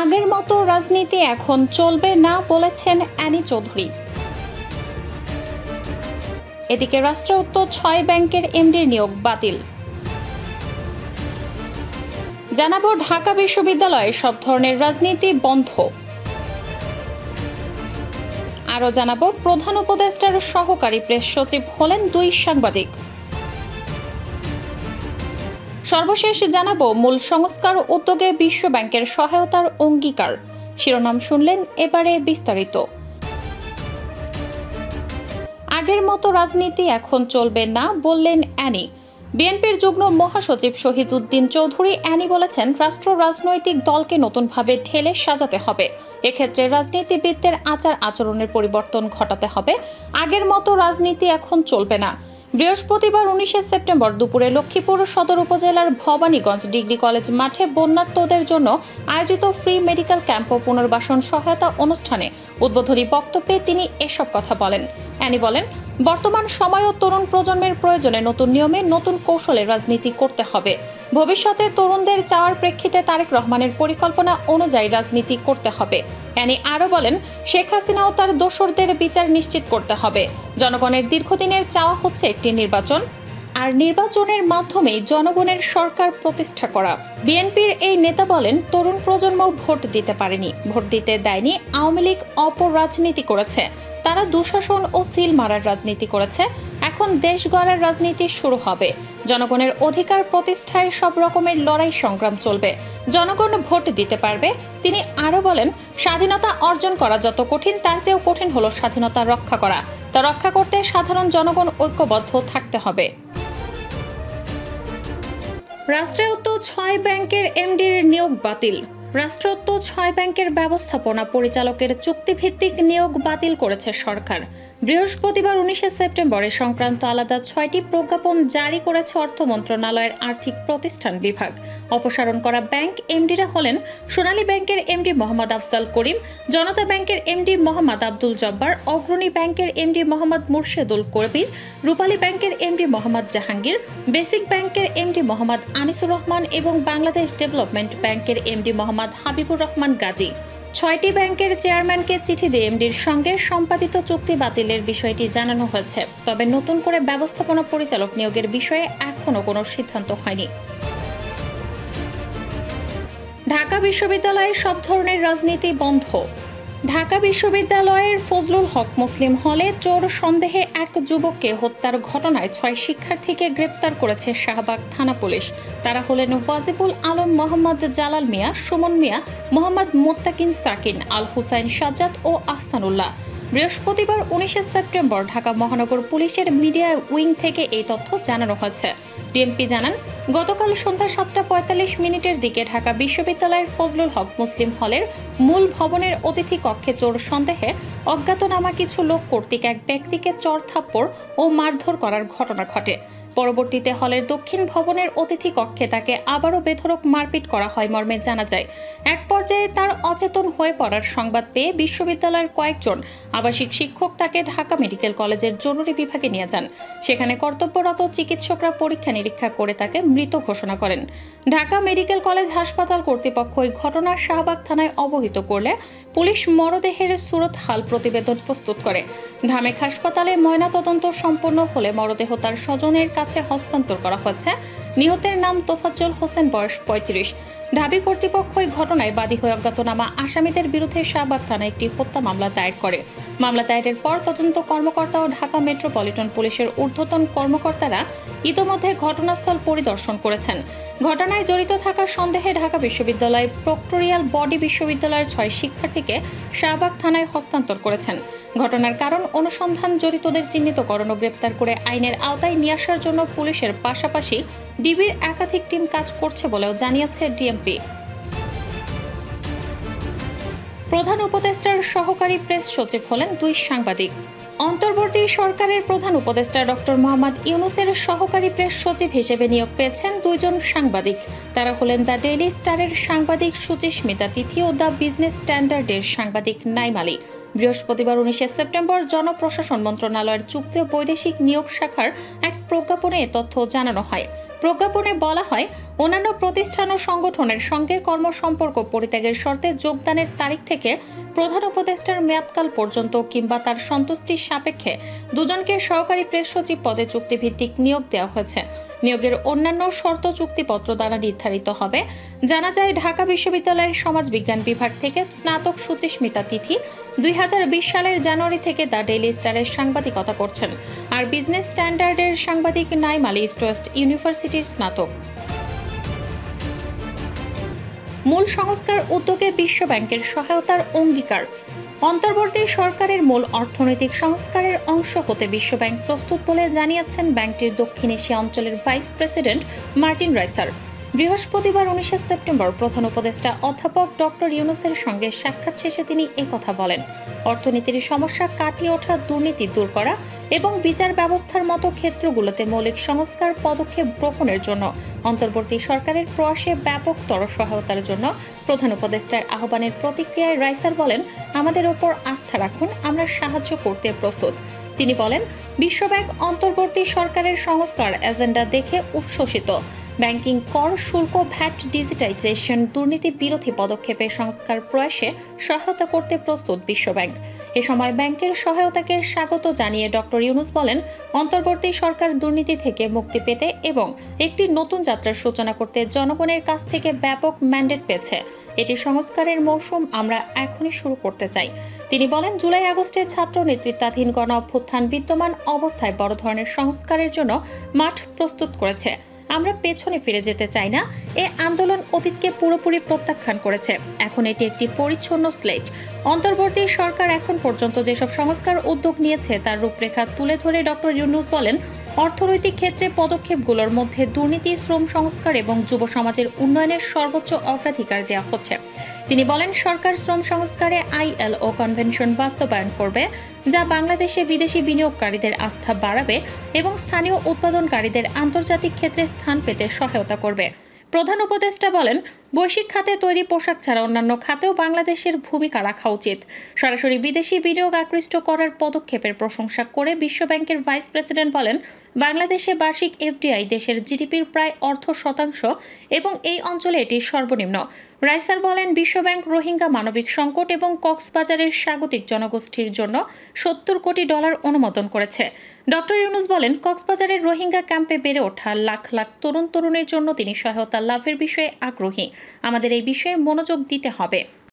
আগের মতো রাজনীতি এখন চলবে না বলেছেন অ্যানি চৌধুরী। এদিকে রাষ্ট্রায়ত্ত ৬ ব্যাংকের এমডির নিয়োগ বাতিল। জানাবো ঢাকা বিশ্ববিদ্যালয়ে সব ধরনের রাজনীতি বন্ধ। আরও জানাবো প্রধান উপদেষ্টার সহকারী প্রেস সচিব হলেন ২ সাংবাদিক। সর্বশেষ জানাবো মূল সংস্কার উদ্যোগে বিশ্ব ব্যাংকের সহায়তার অঙ্গীকার। শিরোনাম শুনলেন, এবারে বিস্তারিত। আগের মতো রাজনীতি এখন চলবে না বললেন অ্যানি। বিএনপির যুগ্ম মহাসচিব শহীদ উদ্দিন চৌধুরী অ্যানি বলেছেন, রাষ্ট্র রাজনৈতিক দলকে নতুনভাবে ঢেলে সাজাতে হবে। এক্ষেত্রে রাজনীতিবিদদের আচার আচরণের পরিবর্তন ঘটাতে হবে। আগের মতো রাজনীতি এখন চলবে না। বৃহস্পতিবার ১৯ সেপ্টেম্বর দুপুরে লক্ষ্মীপুর সদর উপজেলার ভবানীগঞ্জ ডিগ্রি কলেজ মাঠে বন্যার্তদের জন্য আয়োজিত ফ্রি মেডিকেল ক্যাম্প ও পুনর্বাসন সহায়তা অনুষ্ঠানে উদ্বোধনী বক্তব্যে তিনি এসব কথা বলেন। অ্যানি বলেন, বর্তমান সময়ে তরুণ প্রজন্মের প্রয়োজনে নতুন নিয়মে নতুন কৌশলে রাজনীতি করতে হবে। ভবিষ্যতে তরুণদের চাওয়ার প্রেক্ষিতে তারেক রহমানের পরিকল্পনা অনুযায়ী রাজনীতি করতে হবে। অ্যানি আরও বলেন, শেখ হাসিনা ও তার দোসরদের বিচার নিশ্চিত করতে হবে। জনগণের দীর্ঘদিনের চাওয়া হচ্ছে একটি নির্বাচন, আর নির্বাচনের মাধ্যমেই জনগণের সরকার প্রতিষ্ঠা করা। বিএনপির এই নেতা বলেন, তরুণ প্রজন্ম ভোট দিতে পারেনি, ভোট দিতে দেয়নি। আওয়ামী লীগ অপরাজনীতি করেছে, তারা দুঃশাসন ও সিল মারার রাজনীতি করেছে। এখন দেশ গড়ার রাজনীতি শুরু হবে। জনগণের অধিকার প্রতিষ্ঠায় সব রকমের লড়াই সংগ্রাম চলবে। জনগণ ভোট দিতে পারবে। তিনি আরও বলেন, স্বাধীনতা অর্জন করা যত কঠিন, তার চেয়েও কঠিন হলো স্বাধীনতা রক্ষা করা। তা রক্ষা করতে সাধারণ জনগণ ঐক্যবদ্ধ থাকতে হবে। রাষ্ট্রায়ত্ত ৬ ব্যাংকের এমডির নিয়োগ বাতিল। রাষ্ট্রায়ত্ত ৬ ব্যাংকের ব্যবস্থাপনা পরিচালকের চুক্তিভিত্তিক নিয়োগ বাতিল করেছে সরকার। বৃহস্পতিবার ১৯ সেপ্টেম্বর সংক্রান্ত আলাদা ৬টি প্রজ্ঞাপন জারি করেছে অর্থ মন্ত্রণালয়ের আর্থিক প্রতিষ্ঠান বিভাগ। অপসারণ করা ব্যাংক এমডিরা হলেন সোনালী ব্যাংকের এমডি মোহাম্মদ আফজাল করিম, জনতা ব্যাংকের এমডি মোহাম্মদ আব্দুল জব্বার, অগ্রণী ব্যাংকের এমডি মোহাম্মদ মুর্শেদুল কবির, রূপালী ব্যাংকের এমডি মোহাম্মদ জাহাঙ্গীর, বেসিক ব্যাংকের এমডি মোহাম্মদ আনিসুর রহমান এবং বাংলাদেশ ডেভেলপমেন্ট ব্যাংকের এমডি মোহাম্মদ হাবিবুর রহমান গাজী। ৬টি ব্যাংকের চেয়ারম্যানকে চিঠি দিয়ে এমডির সঙ্গে সম্পাদিত চুক্তি বাতিলের বিষয়টি জানানো হয়েছে। তবে নতুন করে ব্যবস্থাপনা পরিচালক নিয়োগের বিষয়ে এখনও কোনো সিদ্ধান্ত হয়নি। ঢাকা বিশ্ববিদ্যালয়ে সব ধরনের রাজনীতি বন্ধ। ঢাকা বিশ্ববিদ্যালয়ের ফজলুল হক মুসলিম হলে চোর সন্দেহে এক যুবককে হত্যার ঘটনায় ৬ শিক্ষার্থীকে গ্রেপ্তার করেছে শাহবাগ থানা পুলিশ। তারা হলেন ওয়াজিবুল আলম, মোহাম্মদ জালাল মিয়া, সুমন মিয়া, মোহাম্মদ মোত্তাকিন সাকিন, আল হুসাইন সাজ্জাদ ও আহসানুল্লাহ। বৃহস্পতিবার ১৯ সেপ্টেম্বর ঢাকা মহানগর পুলিশের মিডিয়া উইং থেকে এই তথ্য জানানো হয়েছে। ডিএমপি জানান, গতকাল সন্ধ্যা ৭:৪৫ দিকে ঢাকা বিশ্ববিদ্যালয়ের ফজলুল হক মুসলিম হলের মূল ভবনের অতিথি কক্ষে চোর সন্দেহে অজ্ঞাতনামা কিছু লোক কর্তৃক এক ব্যক্তিকে চড়-থাপ্পড় ও মারধর করার ঘটনা ঘটে। পরবর্তীতে হলের দক্ষিণ ভবনের অতিথি কক্ষে তাকে আবারও বেধড়ক মারপিট করা হয় মর্মে জানা যায়। এক পর্যায়ে তার অচেতন হয়ে পড়ার সংবাদ পেয়ে বিশ্ববিদ্যালয়ের কয়েকজন আবাসিক শিক্ষক তাকে ঢাকা মেডিকেল কলেজের জরুরি বিভাগে নিয়ে যান। সেখানে কর্তব্যরত চিকিৎসকরা পরীক্ষা নিরীক্ষা করে তাকে মৃত ঘোষণা করেন। ঢাকা মেডিকেল কলেজ হাসপাতাল কর্তৃপক্ষ এই ঘটনা শাহবাগ থানায় অবহিত করলে পুলিশ মরদেহের সুরত হাল প্রতিবেদন প্রস্তুত করে। ঢামেক হাসপাতালে ময়নাতদন্ত সম্পন্ন হলে মরদেহ তার স্বজনের কাছে হস্তান্তর করা হয়েছে। নিহতের নাম তোফাজ্জল হোসেন, বয়স ৩৫। ঢাবি কর্তৃপক্ষ এই ঘটনায় বাদী হয়ে অজ্ঞাতনামা আসামিদের বিরুদ্ধে শাহবাগ থানায় একটি হত্যা মামলা দায়ের করে। মামলা দায়েরের পর তদন্ত কর্মকর্তা ও ঢাকা মেট্রোপলিটন পুলিশের ঊর্ধ্বতন কর্মকর্তারা ইতোমধ্যে ঘটনাস্থল পরিদর্শন করেছেন। ঘটনায় জড়িত থাকার সন্দেহে ঢাকা বিশ্ববিদ্যালয় প্রক্টোরিয়াল বডি বিশ্ববিদ্যালয়ের ৬ শিক্ষার্থীকে শাহবাগ থানায় হস্তান্তর করেছেন। ঘটনার কারণ অনুসন্ধান, জড়িতদের চিহ্নিতকরণ ও গ্রেপ্তার করে আইনের আওতায় নিয়ে আসার জন্য পুলিশের পাশাপাশি ডিবির একাধিক টিম কাজ করছে বলেও জানিয়েছে ডিএমপি। প্রধান উপদেষ্টার সহকারী প্রেস সচিব হলেন ২ সাংবাদিক। অন্তর্বর্তী সরকারের প্রধান উপদেষ্টা ডক্টর মোহাম্মদ ইউনূসের সহকারী প্রেস সচিব হিসেবে নিয়োগ পেয়েছেন ২ জন সাংবাদিক। তারা হলেন দ্য ডেইলি স্টারের সাংবাদিক সুচিস্মিতা তিথি ও দ্য বিজনেস স্ট্যান্ডার্ডের সাংবাদিক নাইম আলী। বৃহস্পতিবার ১৯ সেপ্টেম্বর জনপ্রশাসন মন্ত্রণালয়ের চুক্তি ও বৈদেশিক নিয়োগ শাখার এক প্রজ্ঞাপনে এ তথ্য জানানো হয়। প্রজ্ঞাপনে বলা হয়, অন্যান্য প্রতিষ্ঠান ও সংগঠনের সঙ্গে কর্মসম্পর্ক পরিত্যাগের শর্তে যোগদানের তারিখ থেকে প্রধান উপদেষ্টার মেয়াদকাল পর্যন্ত কিংবা তার সন্তুষ্টির সাপেক্ষে দুজনকে সহকারী প্রেস সচিব পদে চুক্তিভিত্তিক নিয়োগ দেওয়া হয়েছে। নিয়োগের অন্যান্য শর্ত চুক্তিপত্র দ্বারা নির্ধারিত হবে। জানা যায়, ঢাকা বিশ্ববিদ্যালয়ের সমাজবিজ্ঞান বিভাগ থেকে স্নাতক সুচিস্মিতা তিথি 2020 সালের জানুয়ারি থেকে দ্য ডেইলি স্টারের সাংবাদিকতা করছেন, আর বিজনেস স্ট্যান্ডার্ডের সাংবাদিক নাইম আলী ইস্ট ওয়েস্ট ইউনিভার্সিটির স্নাতক। মূল সংস্কার উদ্যোগে বিশ্বব্যাংকের সহায়তার অঙ্গীকার। অন্তর্বর্তী সরকারের মূল অর্থনৈতিক সংস্কারের অংশ হতে বিশ্বব্যাংক প্রস্তুত বলে জানিয়েছেন ব্যাংকটির দক্ষিণ এশিয়া অঞ্চলের ভাইস প্রেসিডেন্ট মার্টিন রাইসার। বৃহস্পতিবার 19 সেপ্টেম্বর প্রধান উপদেষ্টা অধ্যাপক ডক্টর ইউনূসের সঙ্গে সাক্ষাৎ শেষে তিনি একথা বলেন। অর্থনীতির সমস্যা কাটিয়ে ওঠা, দুর্নীতি দূর করা এবং বিচার ব্যবস্থার মতো ক্ষেত্রগুলোতে মৌলিক সংস্কার পদক্ষেপ গ্রহণের জন্য অন্তর্বর্তী সরকারের প্রয়াসে ব্যাপকতর সহায়তার জন্য প্রধান উপদেষ্টার আহ্বানের প্রতিক্রিয়ায় রাইসার বলেন, আমাদের ওপর আস্থা রাখুন, আমরা সাহায্য করতে প্রস্তুত। তিনি বলেন, বিশ্বব্যাংক অন্তর্বর্তী সরকারের সংস্কার এজেন্ডা দেখে উচ্ছ্বসিত। ব্যাংকিং কর, শুল্ক, ভ্যাট ডিজিটাইজেশন, দুর্নীতি বিরোধী পদক্ষেপে সংস্কার প্রয়াসে সহায়তা করতে প্রস্তুত বিশ্বব্যাংক। এ সময় ব্যাংকের সহায়তাকে স্বাগত জানিয়ে ডক্টর ইউনূস বলেন, অন্তর্বর্তী সরকার দুর্নীতি থেকে মুক্তি পেতে এবং একটি নতুন যাত্রার সূচনা করতে জনগণের কাছ থেকে ব্যাপক ম্যান্ডেট পেয়েছে। এটি সংস্কারের মৌসুম আমরা এখনই শুরু করতে চাই। তিনি বলেন, জুলাই আগস্টে ছাত্র নেতৃত্বাধীন গণ অভ্যুত্থান বিদ্যমান অবস্থায় বড় ধরনের সংস্কারের জন্য মাঠ প্রস্তুত করেছে। আমরা পেছনে ফিরে যেতে চাই না। এ আন্দোলন অতীতকে পুরোপুরি প্রত্যাখ্যান করেছে। এখন এটি একটি পরিচ্ছন্ন স্লেট। অন্তর্বর্তী সরকার এখন পর্যন্ত যেসব সংস্কার উদ্যোগ নিয়েছে তার রূপরেখা তুলে ধরে ডক্টর ইউনূস বলেন, অর্থনৈতিক ক্ষেত্রে পদক্ষেপগুলোর মধ্যে দুর্নীতি, শ্রম সংস্কার এবং যুব সমাজের উন্নয়নের সর্বোচ্চ অগ্রাধিকার দেওয়া হচ্ছে। তিনি বলেন, সরকার শ্রম সংস্কারে ILO কনভেনশন বাস্তবায়ন করবে, যা বাংলাদেশে বিদেশি বিনিয়োগকারীদের আস্থা বাড়াবে এবং স্থানীয় উৎপাদনকারীদের আন্তর্জাতিক ক্ষেত্রে স্থান পেতে সহায়তা করবে। প্রধান উপদেষ্টা বলেন, বৈশ্বিক খাতে তৈরি পোশাক ছাড়া অন্যান্য খাতেও বাংলাদেশের ভূমিকা রাখা উচিত। সরাসরি বিদেশি বিনিয়োগ আকৃষ্ট করার পদক্ষেপের প্রশংসা করে বিশ্বব্যাংকের ভাইস প্রেসিডেন্ট বলেন, বাংলাদেশে বার্ষিক FDI দেশের জিডিপির প্রায় 1/2 এবং এই অঞ্চলে এটি সর্বনিম্ন। রাইসার বলেন, বিশ্বব্যাংক রোহিঙ্গা মানবিক সংকট এবং কক্সবাজারের স্বাগতিক জনগোষ্ঠীর জন্য $70 কোটি অনুমোদন করেছে। ডক্টর ইউনূস বলেন, কক্সবাজারের রোহিঙ্গা ক্যাম্পে বেড়ে ওঠা লাখ লাখ তরুণের জন্য তিনি সহায়তা লাভের বিষয়ে আগ্রহী। আমাদের এই বিষয়ে মনোযোগ দিতে হবে।